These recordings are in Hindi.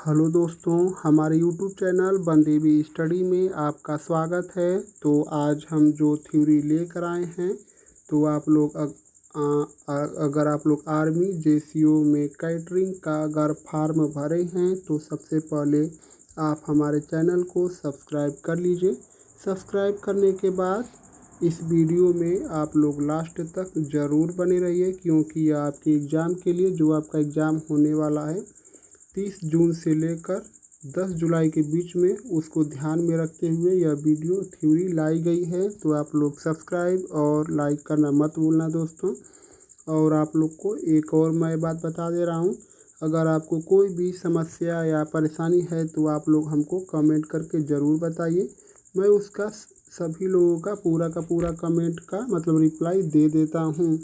हेलो दोस्तों, हमारे यूट्यूब चैनल बनदेवी स्टडी में आपका स्वागत है। तो आज हम जो थ्योरी लेकर आए हैं, तो आप लोग अगर आप लोग आर्मी जेसीओ में कैटरिंग का अगर फार्म भरे हैं तो सबसे पहले आप हमारे चैनल को सब्सक्राइब कर लीजिए। सब्सक्राइब करने के बाद इस वीडियो में आप लोग लास्ट तक ज़रूर बने रहिए, क्योंकि आपके एग्ज़ाम के लिए जो आपका एग्ज़ाम होने वाला है 30 जून से लेकर 10 जुलाई के बीच में, उसको ध्यान में रखते हुए यह वीडियो थ्योरी लाई गई है। तो आप लोग सब्सक्राइब और लाइक करना मत भूलना दोस्तों। और आप लोग को एक और मैं बात बता दे रहा हूँ, अगर आपको कोई भी समस्या या परेशानी है तो आप लोग हमको कमेंट करके ज़रूर बताइए। मैं उसका सभी लोगों का पूरा कमेंट का मतलब रिप्लाई दे देता हूँ।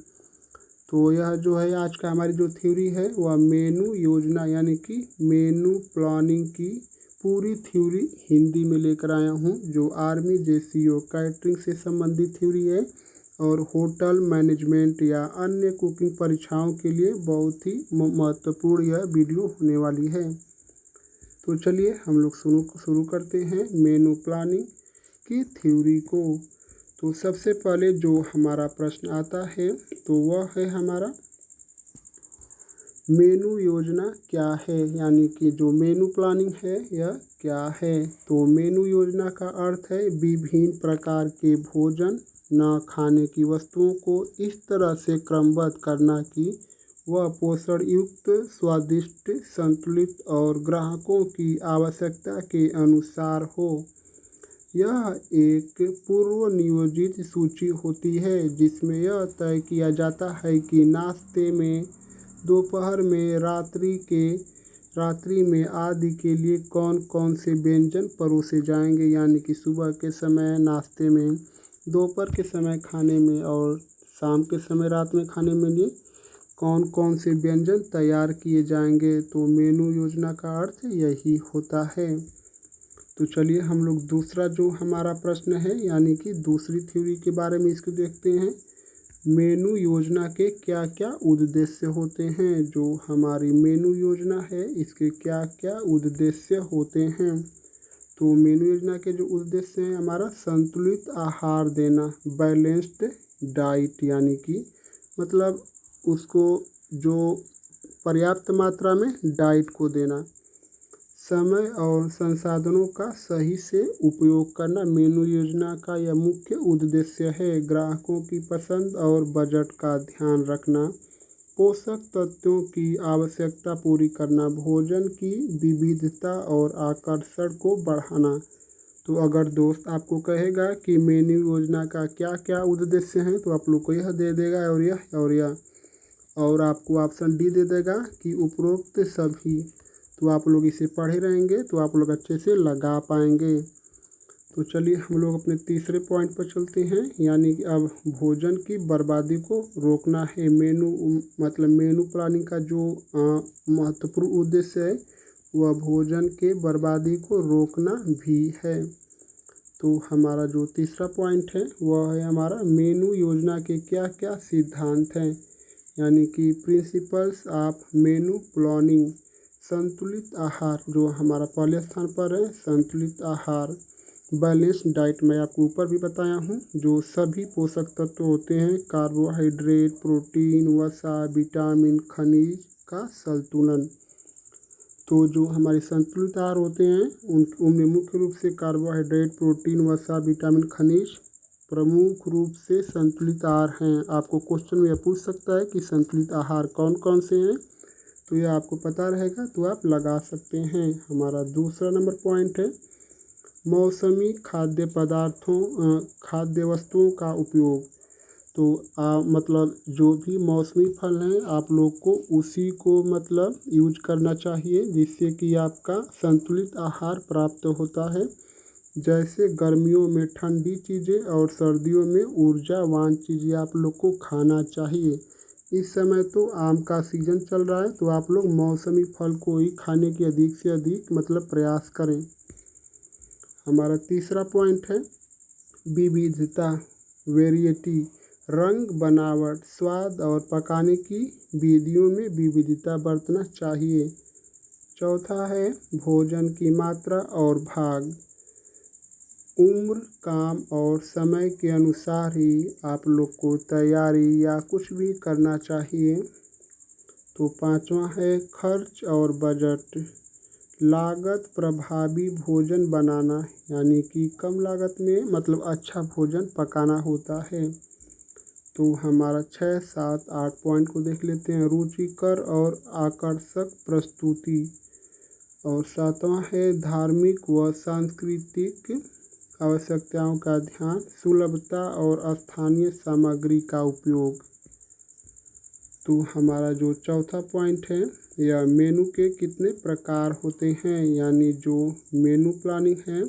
तो यह जो है आज का हमारी जो थ्योरी है वह मेनू योजना यानी कि मेनू प्लानिंग की पूरी थ्योरी हिंदी में लेकर आया हूँ, जो आर्मी जेसीओ कैटरिंग से संबंधित थ्योरी है और होटल मैनेजमेंट या अन्य कुकिंग परीक्षाओं के लिए बहुत ही महत्वपूर्ण यह वीडियो होने वाली है। तो चलिए हम लोग शुरू करते हैं मेनू प्लानिंग की थ्योरी को। तो सबसे पहले जो हमारा प्रश्न आता है तो वह है हमारा मेनू योजना क्या है, यानी कि जो मेनू प्लानिंग है यह क्या है। तो मेनू योजना का अर्थ है विभिन्न प्रकार के भोजन न खाने की वस्तुओं को इस तरह से क्रमबद्ध करना कि वह पोषण युक्त, स्वादिष्ट, संतुलित और ग्राहकों की आवश्यकता के अनुसार हो। यह एक पूर्व नियोजित सूची होती है जिसमें यह तय किया जाता है कि नाश्ते में, दोपहर में, रात्रि में आदि के लिए कौन कौन से व्यंजन परोसे जाएंगे, यानी कि सुबह के समय नाश्ते में, दोपहर के समय खाने में और शाम के समय रात में खाने में लिए कौन कौन से व्यंजन तैयार किए जाएंगे। तो मेनू योजना का अर्थ यही होता है। तो चलिए हम लोग दूसरा जो हमारा प्रश्न है यानी कि दूसरी थ्योरी के बारे में इसको देखते हैं। मेनू योजना के क्या क्या उद्देश्य होते हैं। जो हमारी मेनू योजना है इसके क्या क्या उद्देश्य होते हैं। तो मेनू योजना के जो उद्देश्य हैं हमारा संतुलित आहार देना, बैलेंस्ड डाइट, यानी कि मतलब उसको जो पर्याप्त मात्रा में डाइट को देना, समय और संसाधनों का सही से उपयोग करना मेनू योजना का यह मुख्य उद्देश्य है। ग्राहकों की पसंद और बजट का ध्यान रखना, पोषक तत्वों की आवश्यकता पूरी करना, भोजन की विविधता और आकर्षण को बढ़ाना। तो अगर दोस्त आपको कहेगा कि मेनू योजना का क्या क्या उद्देश्य हैं तो आप लोग को यह दे देगा और यह और आपको ऑप्शन डी दे देगा कि उपरोक्त सभी। तो आप लोग इसे पढ़े रहेंगे तो आप लोग अच्छे से लगा पाएंगे। तो चलिए हम लोग अपने तीसरे पॉइंट पर चलते हैं, यानी कि अब भोजन की बर्बादी को रोकना है। मेनू प्लानिंग का जो महत्वपूर्ण उद्देश्य है वह भोजन के बर्बादी को रोकना भी है। तो हमारा जो तीसरा पॉइंट है वह है हमारा मेनू योजना के क्या क्या सिद्धांत हैं, यानी कि प्रिंसिपल्स ऑफ मेनू प्लानिंग। संतुलित आहार जो हमारा पहले स्थान पर है, संतुलित आहार। बैलेंस डाइट मैं आपको ऊपर भी बताया हूँ, जो सभी पोषक तत्व होते हैं, कार्बोहाइड्रेट, प्रोटीन, वसा, विटामिन, खनिज का संतुलन। तो जो हमारे संतुलित आहार होते हैं उनमें मुख्य रूप से कार्बोहाइड्रेट, प्रोटीन, वसा, विटामिन, खनिज प्रमुख रूप से संतुलित आहार हैं। आपको क्वेश्चन में यह पूछ सकता है कि संतुलित आहार कौन कौन से हैं, तो यह आपको पता रहेगा तो आप लगा सकते हैं। हमारा दूसरा नंबर पॉइंट है मौसमी खाद्य वस्तुओं का उपयोग। तो मतलब जो भी मौसमी फल हैं आप लोग को उसी को मतलब यूज करना चाहिए, जिससे कि आपका संतुलित आहार प्राप्त होता है। जैसे गर्मियों में ठंडी चीज़ें और सर्दियों में ऊर्जावान चीज़ें आप लोग को खाना चाहिए। इस समय तो आम का सीज़न चल रहा है तो आप लोग मौसमी फल को ही खाने की अधिक से अधिक मतलब प्रयास करें। हमारा तीसरा पॉइंट है विविधता, वेरिएटी। रंग, बनावट, स्वाद और पकाने की विधियों में विविधता बरतना चाहिए। चौथा है भोजन की मात्रा और भाग। उम्र, काम और समय के अनुसार ही आप लोग को तैयारी या कुछ भी करना चाहिए। तो पांचवा है खर्च और बजट। लागत प्रभावी भोजन बनाना, यानी कि कम लागत में मतलब अच्छा भोजन पकाना होता है। तो हमारा 6, 7, 8 पॉइंट को देख लेते हैं। रुचिकर और आकर्षक प्रस्तुति। और सातवां है धार्मिक व सांस्कृतिक आवश्यकताओं का ध्यान। सुलभता और स्थानीय सामग्री का उपयोग। तो हमारा जो चौथा पॉइंट है, यह मेनू के कितने प्रकार होते हैं, यानी जो मेनू प्लानिंग है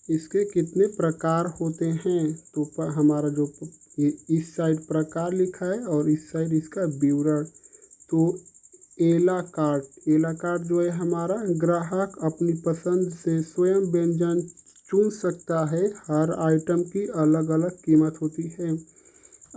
इसके कितने प्रकार होते हैं। तो हमारा जो इस साइड प्रकार लिखा है और इस साइड इसका विवरण। तो एला कार्ट जो है हमारा, ग्राहक अपनी पसंद से स्वयं व्यंजन चुन सकता है। हर आइटम की अलग अलग कीमत होती है।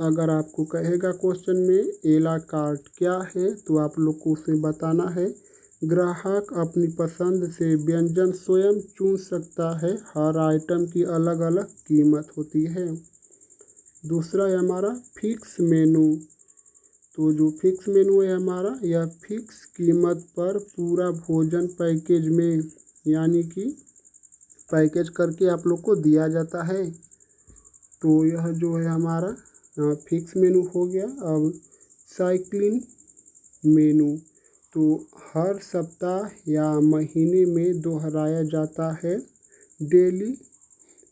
अगर आपको कहेगा क्वेश्चन में एला कार्ट क्या है, तो आप लोग को उसे बताना है ग्राहक अपनी पसंद से व्यंजन स्वयं चुन सकता है। हर आइटम की अलग अलग कीमत होती है। दूसरा है हमारा फिक्स मेनू। तो जो फिक्स मेनू है हमारा, यह फिक्स कीमत पर पूरा भोजन पैकेज में, यानी कि पैकेज करके आप लोग को दिया जाता है। तो यह जो है हमारा फिक्स मेनू हो गया। अब साइक्लिंग मेनू, तो हर सप्ताह या महीने में दोहराया जाता है। डेली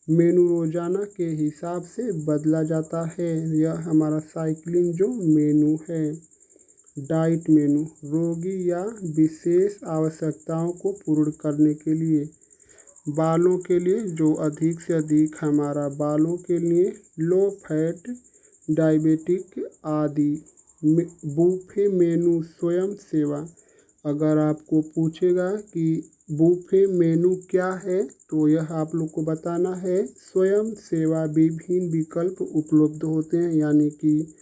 मेनू रोज़ाना के हिसाब से बदला जाता है। यह हमारा साइक्लिंग जो मेनू है। डाइट मेनू, रोगी या विशेष आवश्यकताओं को पूर्ण करने के लिए। बालों के लिए जो अधिक से अधिक हमारा बालों के लिए लो फैट, डायबिटिक आदि। बूफे मेनू स्वयं सेवा। अगर आपको पूछेगा कि बूफे मेनू क्या है, तो यह आप लोग को बताना है स्वयं सेवा विभिन्न विकल्प उपलब्ध होते हैं, यानी कि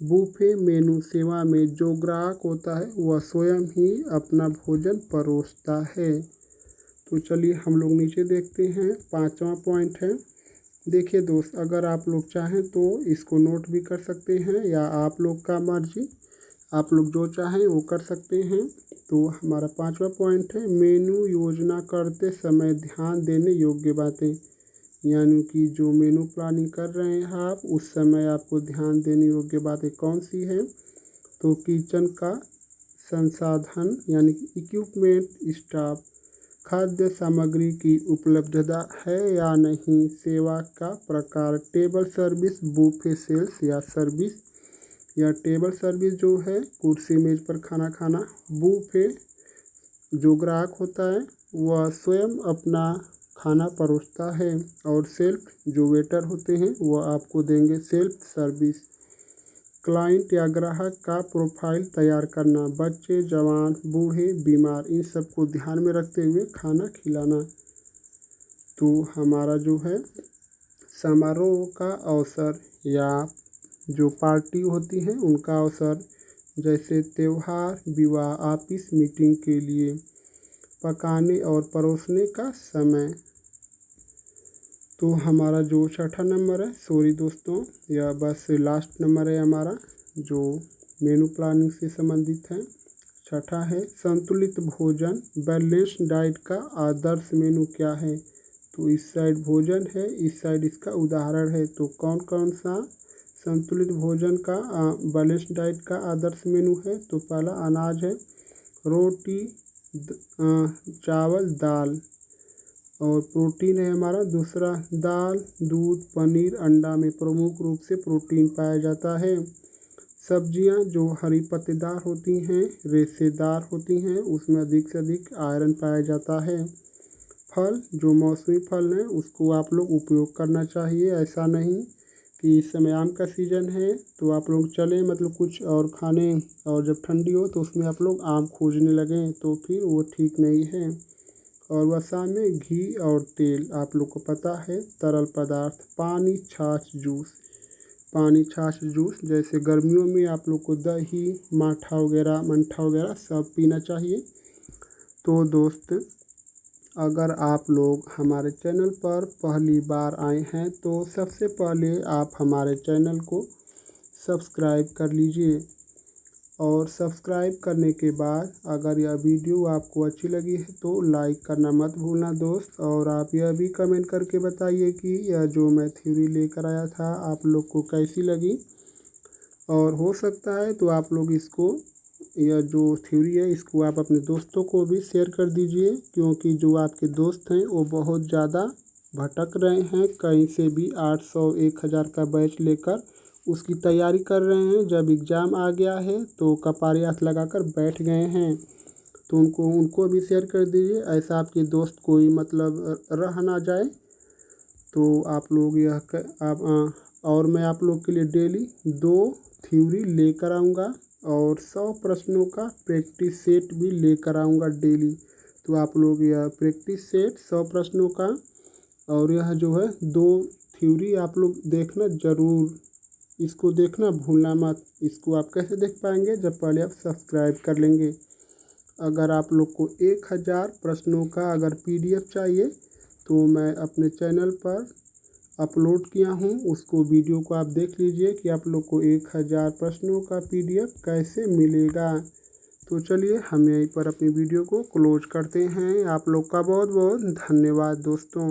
बूफे मेनू सेवा में जो ग्राहक होता है वह स्वयं ही अपना भोजन परोसता है। तो चलिए हम लोग नीचे देखते हैं। पांचवा पॉइंट है, देखिए दोस्त, अगर आप लोग चाहें तो इसको नोट भी कर सकते हैं या आप लोग का मर्जी, आप लोग जो चाहें वो कर सकते हैं। तो हमारा पांचवा पॉइंट है मेनू योजना करते समय ध्यान देने योग्य बातें, यानी कि जो मेनू प्लानिंग कर रहे हैं आप, उस समय आपको ध्यान देने योग्य बातें कौन सी है। तो किचन का संसाधन, यानी कि इक्विपमेंट, स्टाफ, खाद्य सामग्री की उपलब्धता है या नहीं, सेवा का प्रकार, टेबल सर्विस, बूफे सेल्स या सर्विस, या टेबल सर्विस जो है कुर्सी मेज पर खाना खाना। बूफे जो ग्राहक होता है वह स्वयं अपना खाना परोसता है। और सेल्फ जो वेटर होते हैं वह आपको देंगे सेल्फ सर्विस। क्लाइंट या ग्राहक का प्रोफाइल तैयार करना, बच्चे, जवान, बूढ़े, बीमार, इन सबको ध्यान में रखते हुए खाना खिलाना। तो हमारा जो है समारोह का अवसर या जो पार्टी होती है उनका अवसर, जैसे त्यौहार, विवाह, ऑफिस मीटिंग के लिए। पकाने और परोसने का समय। तो हमारा जो छठा नंबर है, सॉरी दोस्तों, यह बस लास्ट नंबर है हमारा जो मेनू प्लानिंग से संबंधित है। छठा है संतुलित भोजन, बैलेंस्ड डाइट का आदर्श मेनू क्या है। तो इस साइड भोजन है, इस साइड इसका उदाहरण है। तो कौन कौन सा संतुलित भोजन का बैलेंस्ड डाइट का आदर्श मेनू है। तो पहला अनाज है, रोटी, चावल, दाल। और प्रोटीन है हमारा दूसरा, दाल, दूध, पनीर, अंडा में प्रमुख रूप से प्रोटीन पाया जाता है। सब्जियां जो हरी पत्तेदार होती हैं, रेशेदार होती हैं, उसमें अधिक से अधिक आयरन पाया जाता है। फल जो मौसमी फल हैं उसको आप लोग उपयोग करना चाहिए। ऐसा नहीं कि इस समय आम का सीज़न है तो आप लोग चलें मतलब कुछ और खाने, और जब ठंडी हो तो उसमें आप लोग आम खोजने लगें, तो फिर वो ठीक नहीं है। और वसा में घी और तेल, आप लोग को पता है। तरल पदार्थ, पानी, छाछ, जूस। पानी, छाछ, जूस, जैसे गर्मियों में आप लोग को दही, मट्ठा वगैरह सब पीना चाहिए। तो दोस्त, अगर आप लोग हमारे चैनल पर पहली बार आए हैं तो सबसे पहले आप हमारे चैनल को सब्सक्राइब कर लीजिए। और सब्सक्राइब करने के बाद अगर यह वीडियो आपको अच्छी लगी है तो लाइक करना मत भूलना दोस्त। और आप यह भी कमेंट करके बताइए कि यह जो मैं थ्योरी लेकर आया था आप लोग को कैसी लगी। और हो सकता है तो आप लोग इसको, यह जो थ्योरी है इसको आप अपने दोस्तों को भी शेयर कर दीजिए, क्योंकि जो आपके दोस्त हैं वो बहुत ज़्यादा भटक रहे हैं, कहीं से भी 800 1000 का बैच लेकर उसकी तैयारी कर रहे हैं। जब एग्ज़ाम आ गया है तो कपारे हाथ लगाकर बैठ गए हैं। तो उनको भी शेयर कर दीजिए, ऐसा आपके दोस्त कोई मतलब रह ना जाए। तो आप लोग और मैं आप लोग के लिए डेली 2 थ्योरी लेकर आऊँगा और 100 प्रश्नों का प्रैक्टिस सेट भी लेकर आऊँगा डेली। तो आप लोग यह प्रैक्टिस सेट 100 प्रश्नों का और यह जो है 2 थ्योरी आप लोग देखना ज़रूर, इसको देखना भूलना मत। इसको आप कैसे देख पाएंगे, जब पहले आप सब्सक्राइब कर लेंगे। अगर आप लोग को 1000 प्रश्नों का अगर PDF चाहिए तो मैं अपने चैनल पर अपलोड किया हूँ, उसको वीडियो को आप देख लीजिए कि आप लोग को 1000 प्रश्नों का PDF कैसे मिलेगा। तो चलिए हम यहीं पर अपनी वीडियो को क्लोज करते हैं। आप लोग का बहुत बहुत धन्यवाद दोस्तों।